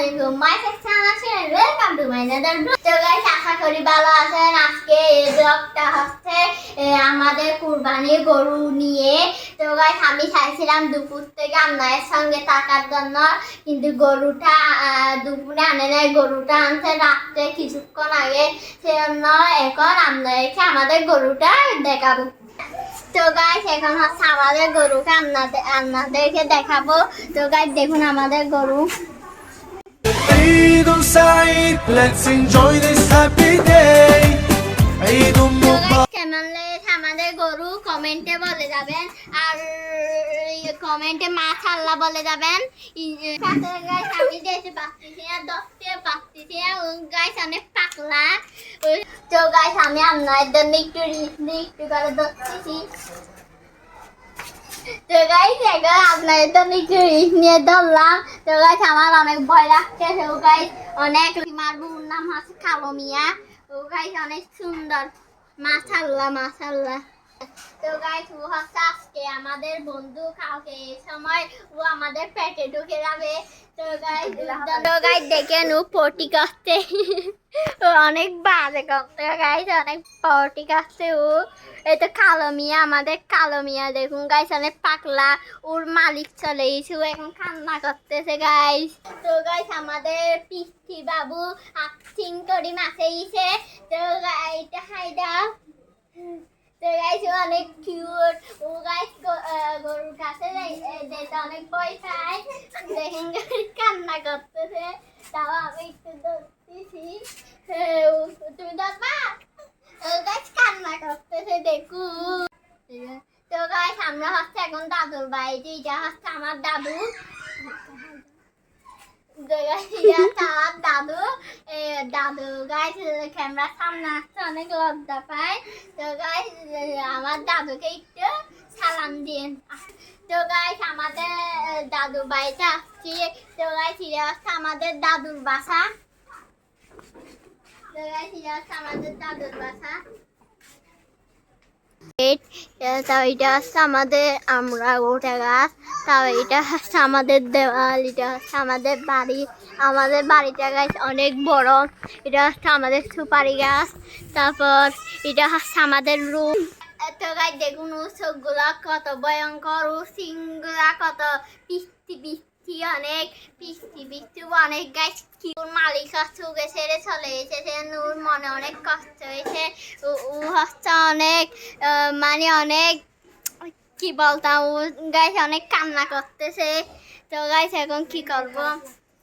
আলাইকুম মাই সেকশন আছে welcome to my another blog. তো গাইস আশা করি ভালো আছেন। আজকে এই ব্লগটা হচ্ছে আমাদের কুরবানির গরু নিয়ে। তো গাইস আমি চাইছিলাম দুপুর থেকে আপনাদের সঙ্গে থাকার জন্য, কিন্তু গরুটা দুপুরে আনে নাই, গরুটা আনছে রাত্রে কিছুক্ষণ আগে, সেজন্য এখন আপনাদেরকে আমাদের গরুটা দেখাবো। তো গাইস এখন হচ্ছে আমাদের গরুকে আপনাদেরকে দেখাবো। তো গাইস দেখুন আমাদের গরু। Eid Saeed, let's enjoy this happy day. Eid Mubarak. কেমন লেগেছে আমাদের গরু কমেন্টে বলে যাবেন, আর কমেন্টে মাশাআল্লাহ বলে যাবেন। গাইস আমি দেখতে পাচ্ছি না, দেখতে পাচ্ছি না, গাইস অনেক পাগলা। তো গাইস আমি আপনাদের জন্য একটু করে দেখতেছি। তো গাইস এখন আপনাদের জন্য একটু রিস্ক নিয়ে ধরলাম। তো গাইস আমার অনেক ভয় লাগছে। তো গাইস অনেক মারবুর নাম হচ্ছে কালো মিয়া। তো গাইস অনেক সুন্দর, মাশাআল্লাহ মাশাআল্লাহ। তো গাইস ও হচ্ছে আজকে আমাদের বন্ধু, কালকে এই সময় ও আমাদের পেটে ঢুকে যাবে। তো গাইস দেখেন ও পটি করছে, ও অনেক বাজে করছে গাইস, অনেক পটি করছে ও। এই তো কালো মিয়া, আমাদের কালো মিয়া দেখুন গাইস অনেক পাগলা। ওর মালিক চলে গেছে, ও এখন কান্না করতেছে গাইস। তো গাইস আমাদের পিস্তি বাবু আক্টিং করি মাসে গেছে। তো এটা হাইডা। তো গাইস অনেক কিউট ও গাইস। গরুর কাছে যেতে অনেক ভয় পায়, দেখেন কান্না করতেছে। তাও আমি একটু ধরতেছি, তুমি ধরবা? গাইস কান্না করতেছে দেখুন। তো গাইস আমরা হচ্ছে এখন দাদুর বাড়িতে, এটা হচ্ছে আমার দাদু। দাদু দাদু গাইস ক্যামেরার সামনে আসতে অনেক লজ্জা পায়। তো গাইস আমার দাদুকে একটু সালাম দিন। তো গাইস আমাদের দাদু বাড়িতে আসছি। তো গাইস এটা হচ্ছে আমাদের দাদুর বাসা। তো গাইস এটা হচ্ছে আমাদের দাদুর বাসা। তাও এটা হচ্ছে আমাদের আমরা ওটা গাছ, তাও এটা হচ্ছে আমাদের দেওয়াল, এটা হচ্ছে আমাদের বাড়ি। আমাদের বাড়িটা গাছ অনেক বড়। এটা হচ্ছে আমাদের সুপারি গাছ। তারপর এটা হচ্ছে আমাদের রুম। তো গাছ দেখুন ও চোখগুলা কত ভয়ঙ্কর, ও সিংগুলা কত পিস্তি পিস্তি, অনেক পিস্তি পিস্তি অনেক গাছ। কি ওর মালিক হচ্ছে ওকে ছেড়ে চলে এসেছে, ওর মনে অনেক কষ্ট হয়েছে। ও হচ্ছে অনেক মানে অনেক কি বলতাম, ও গাইছে অনেক কান্না করতেছে। তো গাইছে এখন কি করবো,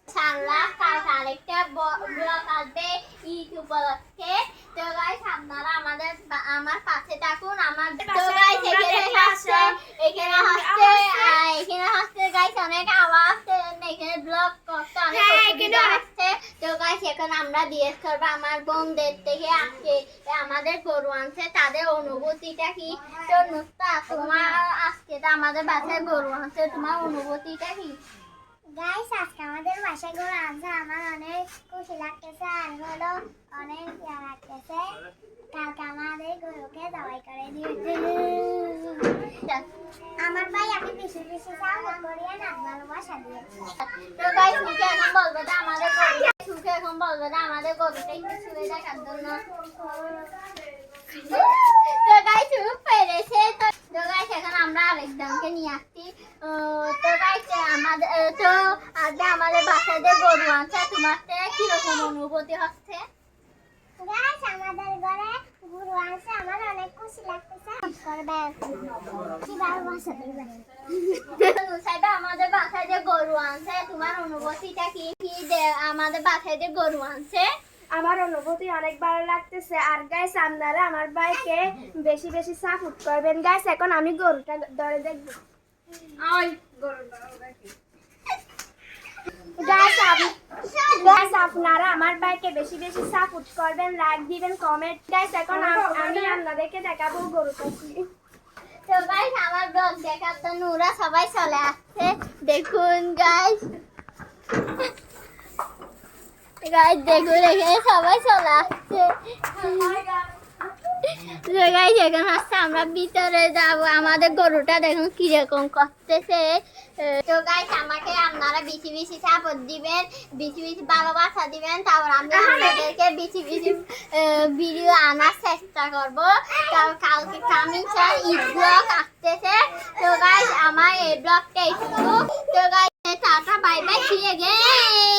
কালকে আরেকটা ব্লগ আসবে ঈদ উপলক্ষে। তো গাইস আপনারা আমার পাশে থাকুন। আমার তো গাইস এখানে হচ্ছে গাইস অনেক আওয়াজ, এখানে ব্লগ করতে অনেক অসুবিধা হচ্ছে। তো গাইস এখন আমরা জিজ্ঞেস করবো আমার বোনদের থেকে আজকে আমাদের গরু আনছে তাদের অনুভূতিটা কি। তো নুস্তা তোমার আজকে তো আমাদের বাসায় গরু আনছে, তোমার অনুভূতিটা কি? গাইস আজকে আমাদের বাসায় গরু আনছে, আমার অনেক খুশি লাগতেছে আর হলো অনেক ইয়া লাগতেছে। কালকে আমাদের গরুকে জবাই করে দিয়েছে আমার ভাই। আমি বেশি বেশি সাপোর্ট করি আর ভালোবাসা দিয়ে। তো গাইস মুখে এখন বলবো যে আমাদের মুখে এখন বলবো যে আমাদের গরুটা একটু ছুঁয়ে দেখার জন্য। তো গাইস পেরেছে। তো গাইস এখন আমরা আরেকজনকে নিয়ে আসছি। তো গাইস আমাদের বাসায় যে গরু আনছে, তোমার কিরকম অনুভূতি হচ্ছে? গাইস আমাদের ঘরে গরু আনছে, আমার অনেক খুশি লাগতেছে। আমাদের বাসায় যে গরু আনছে তোমার অনুভূতিটা কি? আমাদের বাসায় যে গরু আনছে আমার অনুভূতি অনেক ভালো লাগতেছে। আর গাইস আপনারা আমার ভাইকে বেশি বেশি সাপোর্ট করবেন গাইস। এখন আমি গরুটা ধরে দেখবো। গাইস আপনারা আমার ভাইকে বেশি বেশি সাপোর্ট করবেন, লাইক দিবেন, কমেন্ট। গাইস এখন আমি আপনাদেরকে দেখাবো গরুটা। তো গাইস আমার ব্লগ দেখার জন্য ওরা সবাই চলে আসছে, দেখুন গাইস। গাইস দেখুন এখানে সবাই চলে আসছে। গাইস এখন হচ্ছে আমরা ভিতরে যাবো। আমাদের গরুটা দেখুন কিরকম করতেছে। তো গাইস আমাকে আপনারা বেশি বেশি সাপোর্ট দিবেন, বেশি বেশি ভালোবাসা দিবেন, তারপর আমি আপনাদেরকে বেশি বেশি ভিডিও আনার চেষ্টা করব। তারপর কালকে কামিং ঈদ ব্লগ আসতেছে। তো গাইস আমার এই ব্লগটা একটু, তো guys tata bye bye, see you again.